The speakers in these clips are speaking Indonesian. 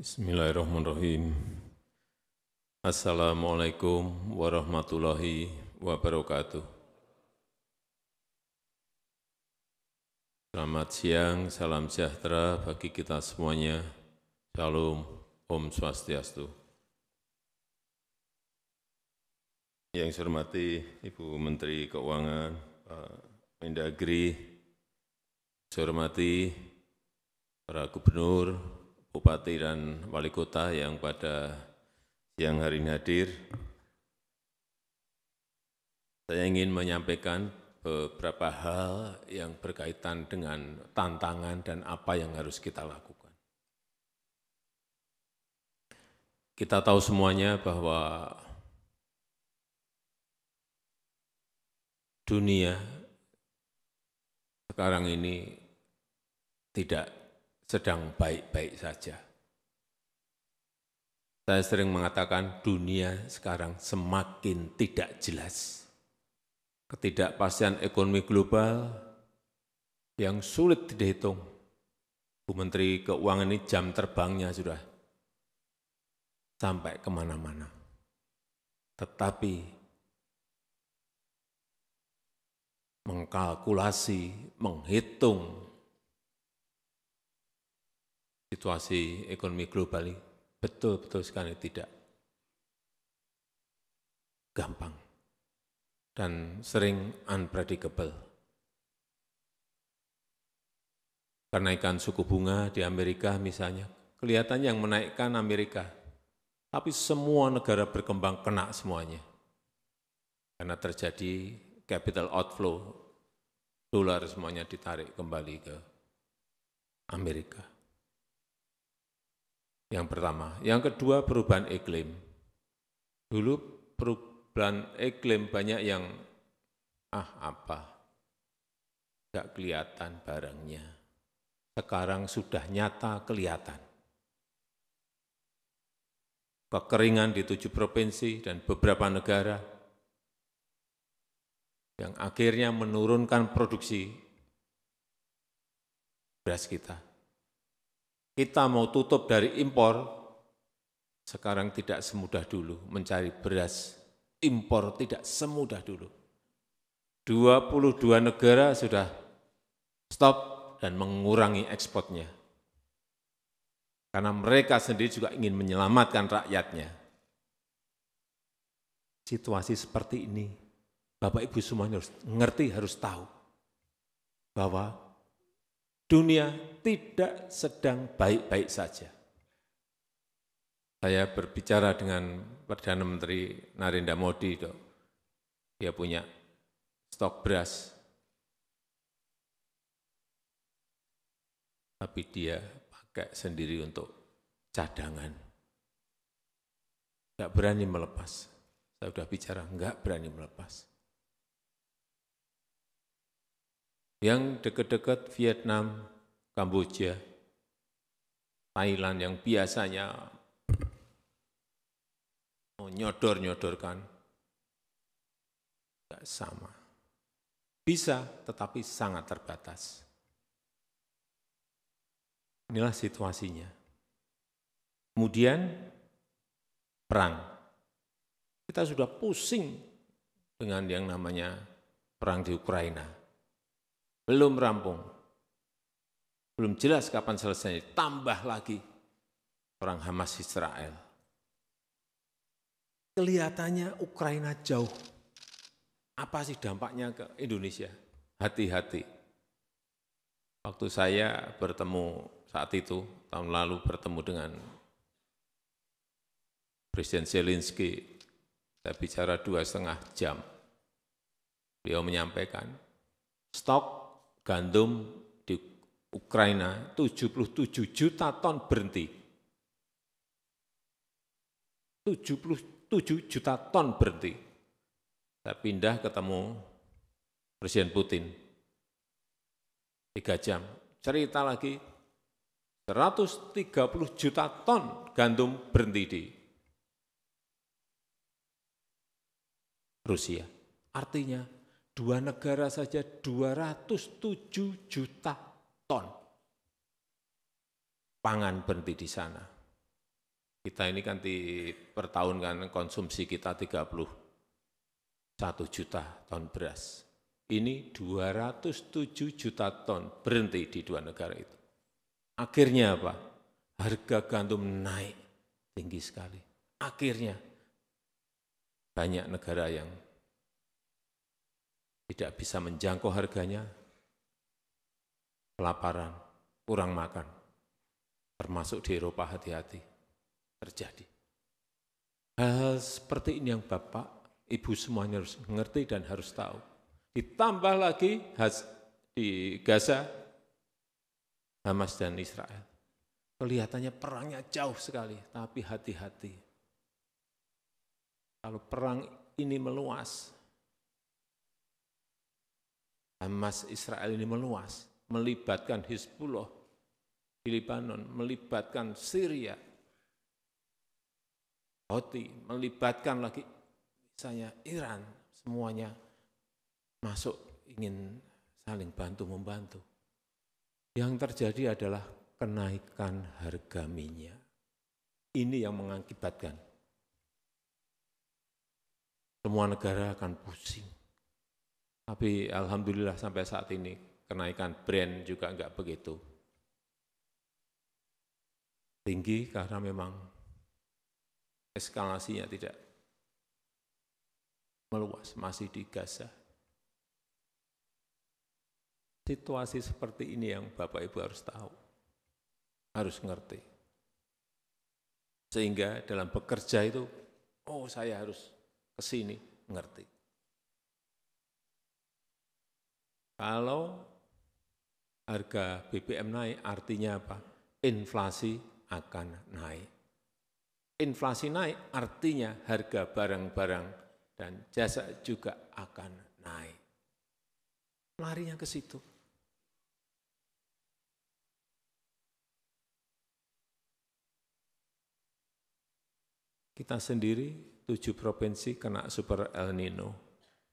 Bismillahirrahmanirrahim. Assalamualaikum warahmatullahi wabarakatuh. Selamat siang, salam sejahtera bagi kita semuanya. Shalom, Om Swastiastu. Yang saya hormati Ibu Menteri Keuangan, Pak Mendagri, saya hormati para gubernur, bupati dan wali kota yang pada siang hari ini hadir. Saya ingin menyampaikan beberapa hal yang berkaitan dengan tantangan dan apa yang harus kita lakukan. Kita tahu semuanya bahwa dunia sekarang ini tidak sedang baik-baik saja. Saya sering mengatakan dunia sekarang semakin tidak jelas. Ketidakpastian ekonomi global yang sulit dihitung. Bu Menteri Keuangan ini jam terbangnya sudah sampai kemana-mana. Tetapi mengkalkulasi, menghitung situasi ekonomi global ini betul-betul sekali tidak gampang dan sering unpredictable. Kenaikan suku bunga di Amerika misalnya, kelihatan yang menaikkan Amerika, tapi semua negara berkembang kena semuanya. Karena terjadi capital outflow, dolar semuanya ditarik kembali ke Amerika. Yang pertama. Yang kedua, perubahan iklim. Dulu perubahan iklim banyak yang, nggak kelihatan barangnya. Sekarang sudah nyata kelihatan. Kekeringan di 7 provinsi dan beberapa negara yang akhirnya menurunkan produksi beras kita. Kita mau tutup dari impor, sekarang tidak semudah dulu mencari beras impor, tidak semudah dulu. 22 negara sudah stop dan mengurangi ekspornya. Karena mereka sendiri juga ingin menyelamatkan rakyatnya. Situasi seperti ini, Bapak Ibu semuanya harus ngerti, harus tahu bahwa dunia tidak sedang baik-baik saja. Saya berbicara dengan Perdana Menteri Narendra Modi, dia punya stok beras, tapi dia pakai sendiri untuk cadangan. Enggak berani melepas. Saya sudah bicara, enggak berani melepas. Yang dekat-dekat Vietnam, Kamboja, Thailand yang biasanya nyodor-nyodorkan, enggak sama. Bisa, tetapi sangat terbatas. Inilah situasinya. Kemudian, perang. Kita sudah pusing dengan yang namanya perang di Ukraina. Belum rampung, belum jelas kapan selesai, tambah lagi perang Hamas Israel. Kelihatannya Ukraina jauh. Apa sih dampaknya ke Indonesia? Hati-hati. Waktu saya bertemu saat itu, tahun lalu bertemu dengan Presiden Zelensky, saya bicara 2,5 jam. Beliau menyampaikan, stok gandum di Ukraina 77 juta ton berhenti. 77 juta ton berhenti. Saya pindah ketemu Presiden Putin. 3 jam. Cerita lagi, 130 juta ton gandum berhenti di Rusia. Artinya, 2 negara saja 207 juta ton pangan berhenti di sana. Kita ini kan per tahun kan konsumsi kita 31 juta ton beras. Ini 207 juta ton berhenti di dua negara itu. Akhirnya apa? Harga gandum naik tinggi sekali. Akhirnya banyak negara yang tidak bisa menjangkau harganya, kelaparan, kurang makan, termasuk di Eropa, hati-hati terjadi. Hal seperti ini yang Bapak, Ibu semuanya harus mengerti dan harus tahu. Ditambah lagi di Gaza, Hamas dan Israel. Kelihatannya perangnya jauh sekali, tapi hati-hati. Kalau perang ini meluas, Hamas Israel ini meluas, melibatkan Hizbullah di Lebanon, melibatkan Syria, Houthi, melibatkan lagi misalnya Iran, semuanya masuk ingin saling bantu-membantu. Yang terjadi adalah kenaikan harga minyak. Ini yang mengakibatkan semua negara akan pusing. Tapi alhamdulillah sampai saat ini kenaikan Brent juga enggak begitu tinggi karena memang eskalasinya tidak meluas, masih di Gaza. Situasi seperti ini yang Bapak Ibu harus tahu, harus ngerti. Sehingga dalam bekerja itu, oh saya harus ke sini, ngerti. Kalau harga BBM naik, artinya apa? Inflasi akan naik. Inflasi naik, artinya harga barang-barang dan jasa juga akan naik. Larinya ke situ. Kita sendiri 7 provinsi kena super El Nino,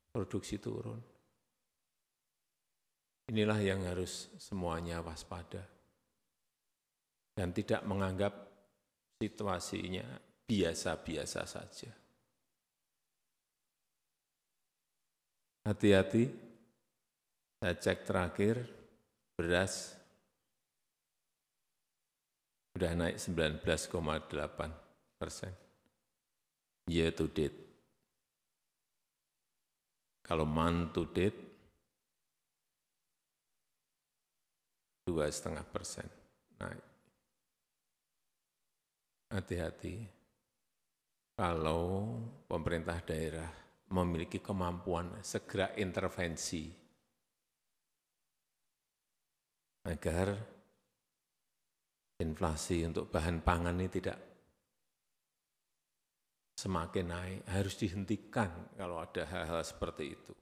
produksi turun. Inilah yang harus semuanya waspada dan tidak menganggap situasinya biasa-biasa saja. Hati-hati, saya cek terakhir, beras sudah naik 19,8% year to date. Kalau month to date, 2,5% naik. Hati-hati, kalau pemerintah daerah memiliki kemampuan segera intervensi agar inflasi untuk bahan pangan ini tidak semakin naik, harus dihentikan kalau ada hal-hal seperti itu.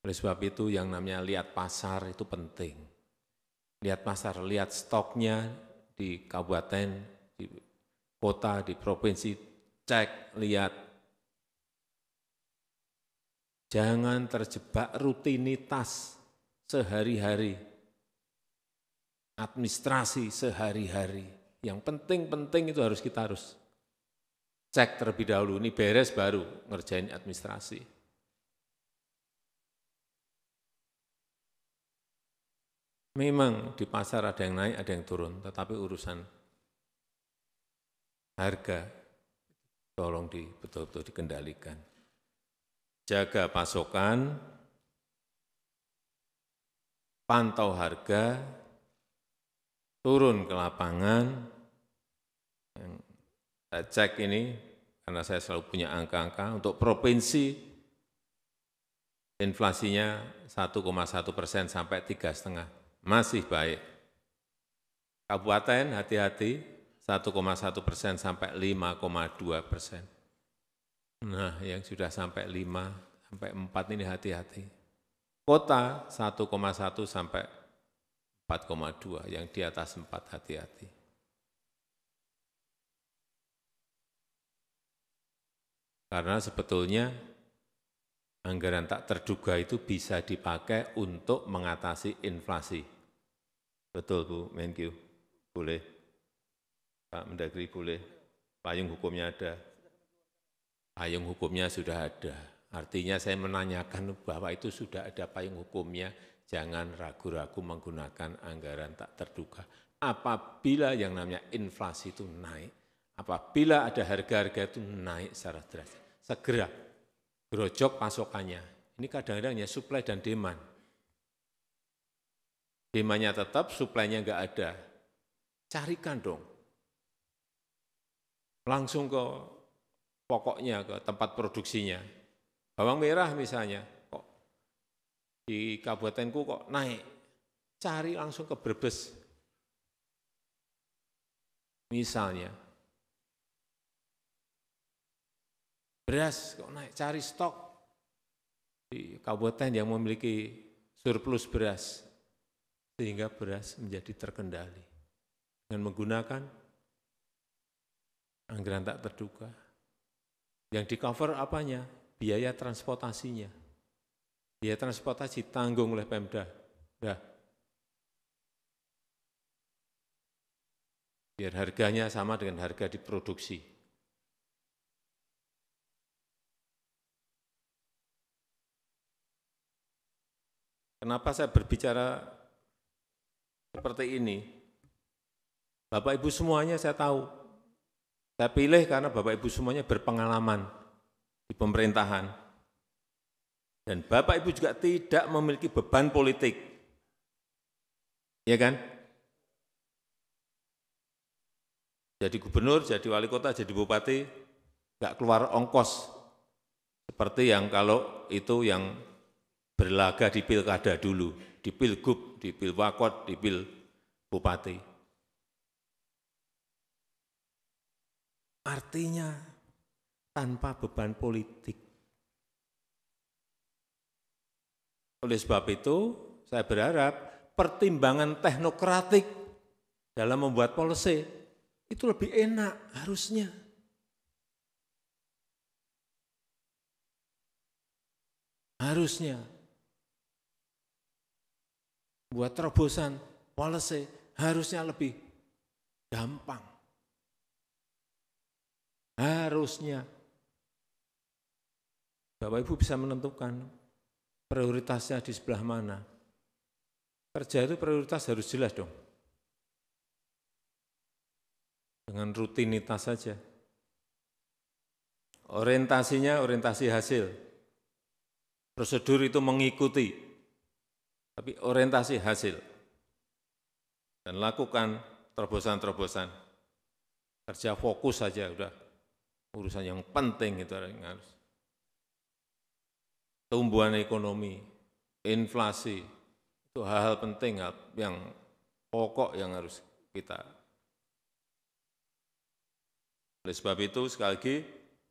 Oleh sebab itu yang namanya lihat pasar itu penting. Lihat pasar, lihat stoknya di kabupaten, di kota, di provinsi, cek, lihat. Jangan terjebak rutinitas sehari-hari, administrasi sehari-hari. Yang penting-penting itu kita harus cek terlebih dahulu, ini beres baru ngerjain administrasi. Memang di pasar ada yang naik, ada yang turun, tetapi urusan harga tolong betul-betul dikendalikan. Jaga pasokan, pantau harga, turun ke lapangan. Saya cek ini, karena saya selalu punya angka-angka, untuk provinsi inflasinya 1,1% sampai 3,5%. Masih baik. Kabupaten hati-hati 1,1% sampai 5,2%. Nah, yang sudah sampai 5 sampai 4 ini hati-hati. Kota 1,1 sampai 4,2, yang di atas 4 hati-hati. Karena sebetulnya anggaran tak terduga itu bisa dipakai untuk mengatasi inflasi. Betul Bu Menkyu, boleh. Pak Mendagri boleh. Payung hukumnya ada. Payung hukumnya sudah ada. Artinya saya menanyakan bahwa itu sudah ada payung hukumnya, jangan ragu-ragu menggunakan anggaran tak terduga. Apabila yang namanya inflasi itu naik, apabila ada harga-harga itu naik secara drastis, segera gerojok pasokannya. Ini kadang-kadang ya supply dan demand. Demandnya tetap, supply-nya enggak ada. Carikan dong. Langsung ke pokoknya, ke tempat produksinya. Bawang merah misalnya, kok di kabupatenku kok naik. Cari langsung ke Brebes. Misalnya. Beras kok naik, cari stok di kabupaten yang memiliki surplus beras. Sehingga beras menjadi terkendali. Dengan menggunakan anggaran tak terduga. Yang di-cover apanya? Biaya transportasinya. Biaya transportasi tanggung oleh Pemda. Dah. Biar harganya sama dengan harga diproduksi. Kenapa saya berbicara seperti ini? Bapak Ibu semuanya saya tahu. Saya pilih karena Bapak Ibu semuanya berpengalaman di pemerintahan. Dan Bapak Ibu juga tidak memiliki beban politik. Ya kan? Jadi gubernur, jadi wali kota, jadi bupati, nggak keluar ongkos. Seperti yang kalau itu yang berlaga di pilkada dulu, di pilgub, di pilwakot, di pil bupati. Artinya tanpa beban politik. Oleh sebab itu, saya berharap pertimbangan teknokratik dalam membuat policy itu lebih enak harusnya. Harusnya. Buat terobosan policy harusnya lebih gampang. Harusnya. Bapak Ibu bisa menentukan prioritasnya di sebelah mana. Kerja itu prioritas harus jelas dong. Dengan rutinitas saja. Orientasinya orientasi hasil. Prosedur itu mengikuti, tapi orientasi hasil. Dan lakukan terobosan-terobosan. Kerja fokus saja udah urusan yang penting itu harus. Tumbuhan ekonomi, inflasi, itu hal-hal penting yang pokok yang harus kita. Oleh sebab itu sekali lagi,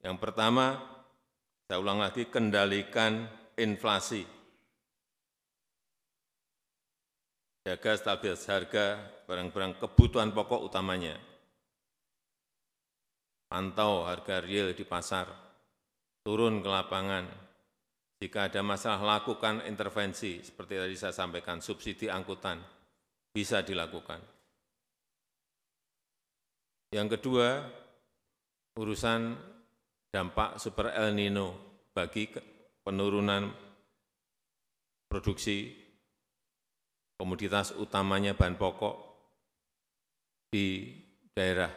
yang pertama, saya ulang lagi, kendalikan inflasi. Jaga stabilitas harga barang-barang kebutuhan pokok utamanya. Pantau harga real di pasar, turun ke lapangan. Jika ada masalah, lakukan intervensi, seperti tadi saya sampaikan, subsidi angkutan, bisa dilakukan. Yang kedua, urusan dampak super El Nino bagi penurunan produksi komoditas utamanya bahan pokok di daerah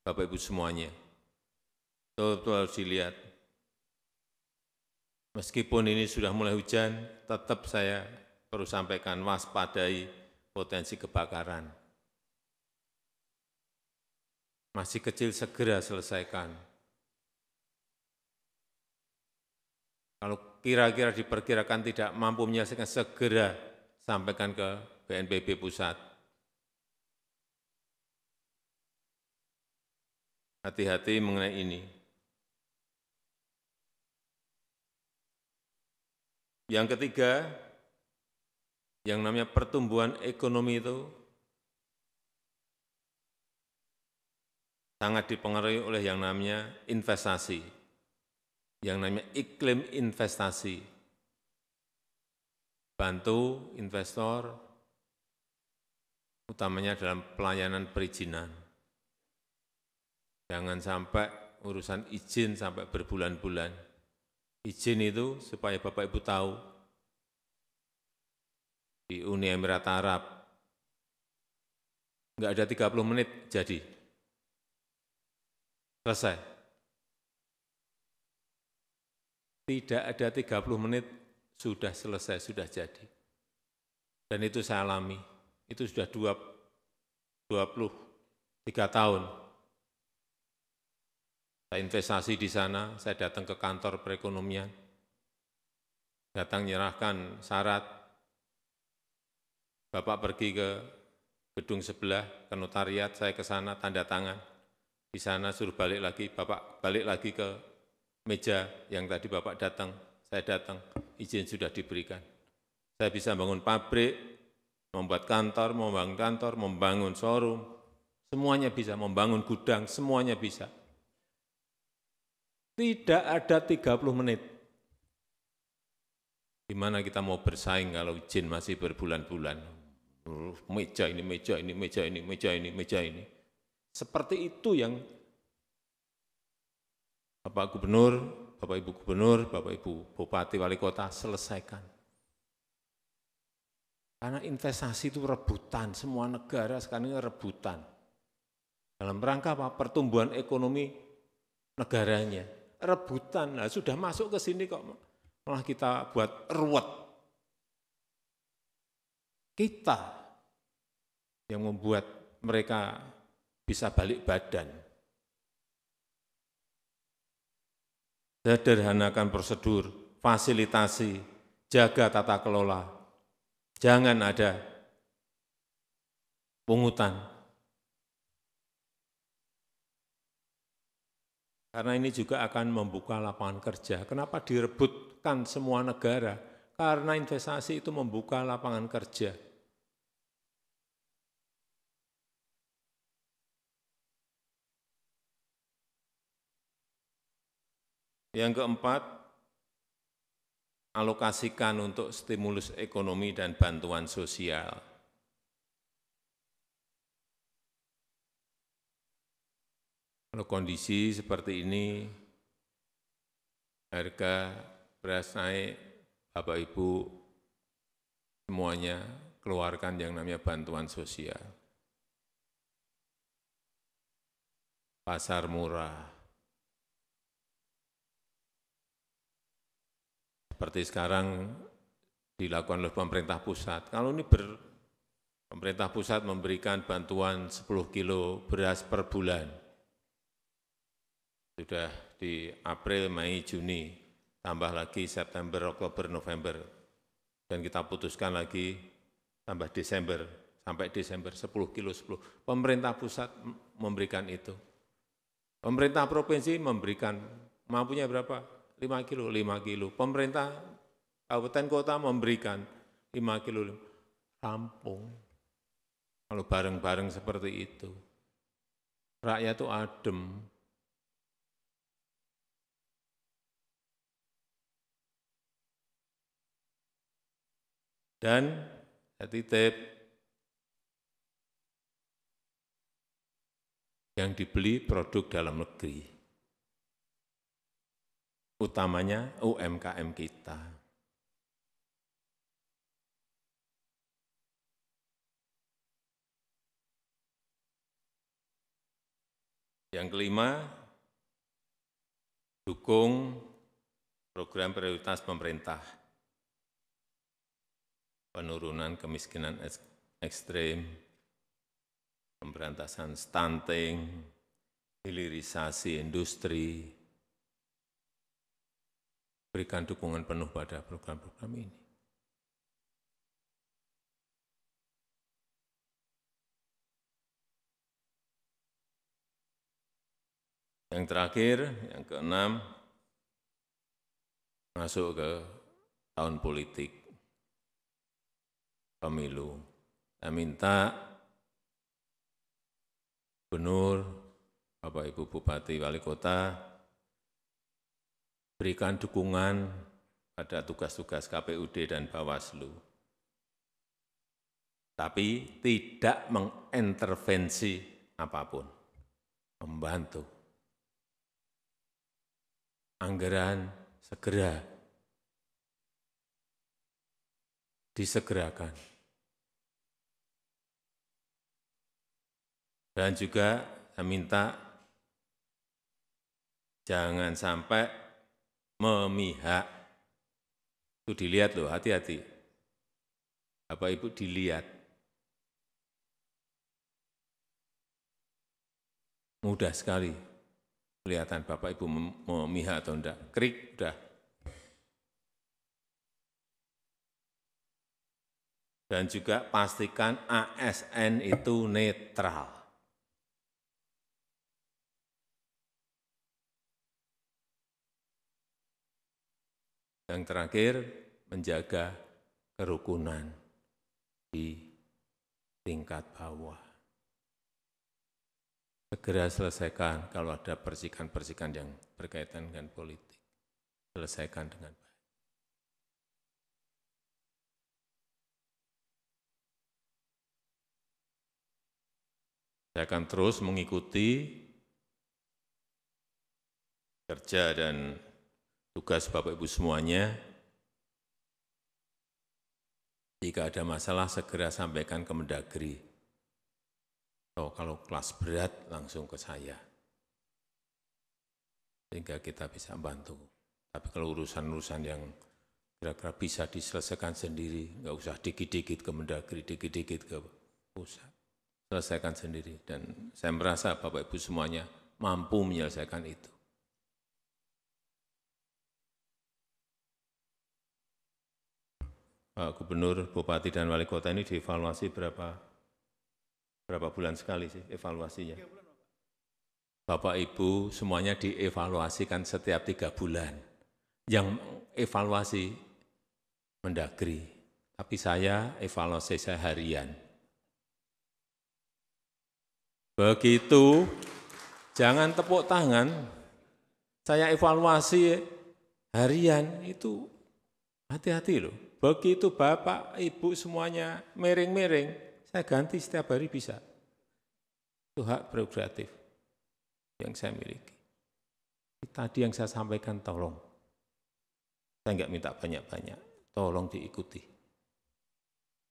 Bapak Ibu semuanya. Betul-betul harus dilihat. Meskipun ini sudah mulai hujan, tetap saya perlu sampaikan waspadai potensi kebakaran. Masih kecil segera selesaikan. Kalau kira-kira diperkirakan tidak mampu menyelesaikan, segera sampaikan ke BNPB pusat. Hati-hati mengenai ini. Yang ketiga, yang namanya pertumbuhan ekonomi itu sangat dipengaruhi oleh yang namanya investasi, yang namanya iklim investasi. Bantu investor, utamanya dalam pelayanan perizinan. Jangan sampai urusan izin sampai berbulan-bulan. Izin itu supaya Bapak Ibu tahu, di Uni Emirat Arab, nggak ada 30 menit jadi. Selesai. Tidak ada 30 menit sudah selesai, sudah jadi. Dan itu saya alami. Itu sudah 23 tahun. Saya investasi di sana, saya datang ke kantor perekonomian, datang menyerahkan syarat, Bapak pergi ke gedung sebelah, ke notariat, saya ke sana, tanda tangan. Di sana suruh balik lagi, Bapak balik lagi ke meja yang tadi Bapak datang, saya datang, izin sudah diberikan. Saya bisa bangun pabrik, membuat kantor, membangun showroom, semuanya bisa, membangun gudang, semuanya bisa. Tidak ada 30 menit. Gimana kita mau bersaing kalau izin masih berbulan-bulan? Meja ini, meja ini, meja ini, meja ini, meja ini. Seperti itu yang Bapak Gubernur, Bapak Ibu Gubernur, Bapak Ibu Bupati, Wali Kota selesaikan. Karena investasi itu rebutan, semua negara sekarang ini rebutan. Dalam rangka apa? Pertumbuhan ekonomi negaranya. Rebutan, nah, sudah masuk ke sini kok malah kita buat ruwet. Kita yang membuat mereka bisa balik badan. Sederhanakan prosedur, fasilitasi, jaga tata kelola. Jangan ada pungutan. Karena ini juga akan membuka lapangan kerja. Kenapa direbutkan semua negara? Karena investasi itu membuka lapangan kerja. Yang keempat, alokasikan untuk stimulus ekonomi dan bantuan sosial. Kalau kondisi seperti ini, harga beras naik, Bapak Ibu semuanya keluarkan yang namanya bantuan sosial. Pasar murah. Seperti sekarang dilakukan oleh pemerintah pusat. Kalau ini pemerintah pusat memberikan bantuan 10 kilo beras per bulan. Sudah di April, Mei, Juni, tambah lagi September, Oktober, November. Dan kita putuskan lagi tambah Desember, sampai Desember 10 kilo 10. Pemerintah pusat memberikan itu. Pemerintah provinsi memberikan, mampunya berapa? 5 kilo, 5 kilo. Pemerintah kabupaten kota memberikan 5 kilo. Rampung. Kalau bareng-bareng seperti itu. Rakyat itu adem. Dan saya titip, yang dibeli produk dalam negeri, utamanya UMKM kita. Yang kelima, dukung program prioritas pemerintah. Penurunan kemiskinan ekstrim, pemberantasan stunting, hilirisasi industri, berikan dukungan penuh pada program-program ini. Yang terakhir, yang keenam, masuk ke tahun politik. Pemilu. Saya minta Gubernur, Bapak Ibu Bupati, Wali Kota, berikan dukungan pada tugas-tugas KPUD dan Bawaslu. Tapi tidak mengintervensi apapun, membantu. anggaran segera disegerakan. Dan juga saya minta jangan sampai memihak. Itu dilihat loh, hati-hati. Bapak Ibu dilihat. Mudah sekali kelihatan Bapak Ibu memihak atau enggak. Krik, udah. Dan juga pastikan ASN itu netral. Yang terakhir, menjaga kerukunan di tingkat bawah. Segera selesaikan kalau ada persikan-persikan yang berkaitan dengan politik. Selesaikan dengan baik. Saya akan terus mengikuti kerja dan tugas Bapak Ibu semuanya. Jika ada masalah segera sampaikan ke Mendagri. Kalau kelas berat langsung ke saya. Sehingga kita bisa bantu. Tapi kalau urusan-urusan yang kira-kira bisa diselesaikan sendiri, nggak usah dikit-dikit ke Mendagri, dikit-dikit ke pusat. Selesaikan sendiri. Dan saya merasa Bapak Ibu semuanya mampu menyelesaikan itu. Pak Gubernur, Bupati, dan Wali Kota ini dievaluasi berapa bulan sekali sih evaluasinya? Bapak Ibu semuanya dievaluasikan setiap 3 bulan. Yang evaluasi Mendagri, tapi saya evaluasi saya harian. Begitu, jangan tepuk tangan, saya evaluasi harian itu hati-hati loh. Begitu Bapak, Ibu semuanya miring-miring, saya ganti setiap hari bisa. Itu hak prerogatif yang saya miliki. Tadi yang saya sampaikan tolong. Saya enggak minta banyak-banyak, tolong diikuti.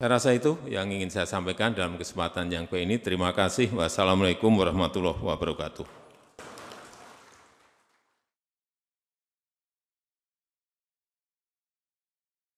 Saya rasa itu yang ingin saya sampaikan dalam kesempatan yang ini. Terima kasih. Wassalamualaikum warahmatullahi wabarakatuh.